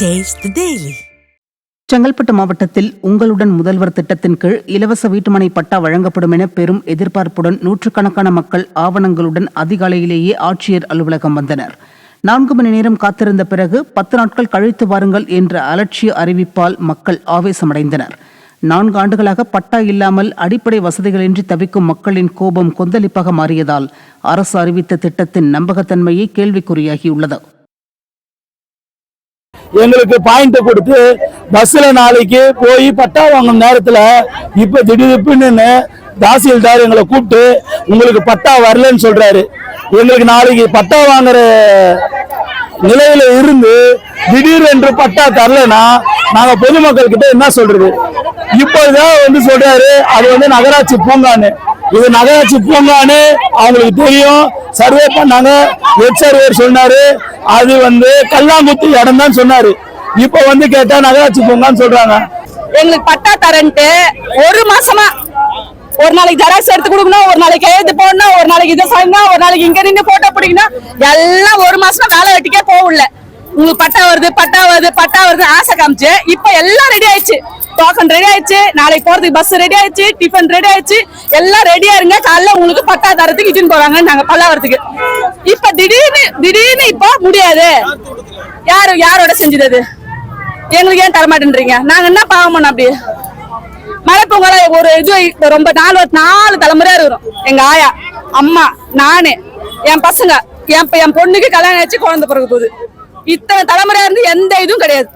Taste the Daily. Chengalpattu மாவட்டத்தில் உங்களுடன் முதல்வர் திட்டத்தின் கீழ் இலவச வீட்டுமனை பட்டா வழங்கப்படும் என பெரும் எதிர்பார்ப்புடன் நூற்றுக்கணக்கான மக்கள் ஆவணங்களுடன் அதிகாலையிலேயே ஆட்சியர் அலுவலகம் வந்தனர். 4 மணி நேரம் காத்திருந்த பிறகு 10 நாட்கள் கழித்து வாருங்கள் என்ற அலட்சிய அறிவிப்பால் மக்கள் ஆவேசமடைந்தனர். 4 ஆண்டுகளாக பட்டா இல்லாமல் அடிப்படை வசதிகளின்றி தவிக்கும் மக்களின் கோபம் கொந்தளிப்பாக மாறியதால் அரசு அறிவித்த திட்டத்தின் நம்பகத்தன்மையை கேள்விக்குறியாகியுள்ளது. எங்களுக்கு பாயிண்ட் கொடுத்து பஸ்ல நாளைக்கு போய் பட்டா வாங்கும் நேரத்துல இப்ப திடீர்னு தாசில்தார் எங்களை கூப்பிட்டு உங்களுக்கு பட்டா வரலன்னு சொல்றாரு. எங்களுக்கு நாளைக்கு பட்டா வாங்குற நிலையில இருந்து திடீரென்று பட்டா தரலன்னா நாங்க பொதுமக்கள் கிட்ட என்ன சொல்றது? இப்போதான் சொல்றாரு அது நகராட்சி பூங்கான்னு. இது நகராட்சி பூங்கான்னு அவங்களுக்கு தெரியும். சர்வே பண்ணாங்க, ஹெட் சர்வேர் சொன்னாரு அது கல்லாங்குத்தி இடம் தான் சொன்னாரு. இப்ப கேட்டா நகராட்சி பூங்கான்னு சொல்றாங்க. எங்களுக்கு பட்டா தரன்ட்டு ஒரு மாசமா ஒரு நாளைக்கு ஜெராக்ஸ் எடுத்து கொடுக்கணும், ஒரு நாளைக்கு எழுத்து போடணும், ஒரு நாளைக்கு இதை சொல்லணும், ஒரு நாளைக்கு இங்க நின்று போட்டோ பிடிக்கணும், எல்லாம் ஒரு மாசமா வேலை வெட்டிக்கே போகல. உங்களுக்கு பட்டா வருது பட்டா வருது பட்டா வருது ஆசை காமிச்சு இப்ப எல்லாம் ரெடி ஆயிடுச்சு. டோக்கன் ரெடி ஆயிடுச்சு, நாளைக்கு போறதுக்கு பஸ் ரெடி ஆயிடுச்சு, டிஃபன் ரெடி ஆயிடுச்சு, எல்லாம் ரெடியா இருங்க, காலைல உங்களுக்கு பட்டா தரத்துக்கு இட்டுன்னு போறாங்க நாங்க பல்லாவரத்துக்கு. இப்ப திடீர்னு இப்ப முடியாது. யாரோட செஞ்சது? எங்களுக்கு ஏன் தரமாட்டேன்றீங்க? நாங்க என்ன பாவம் பண்ண? அப்படி மழை பொங்கல ஒரு இது ரொம்ப 4 தலைமுறையா இருக்கிறோம். எங்க ஆயா, அம்மா, நானு, என் பசங்க, என் பொண்ணுக்கு கல்யாணம் ஆச்சு, குழந்தை பிறகு போகுது. இத்தனை தலைமுறையா இருந்து எந்த இதுவும் கிடையாது.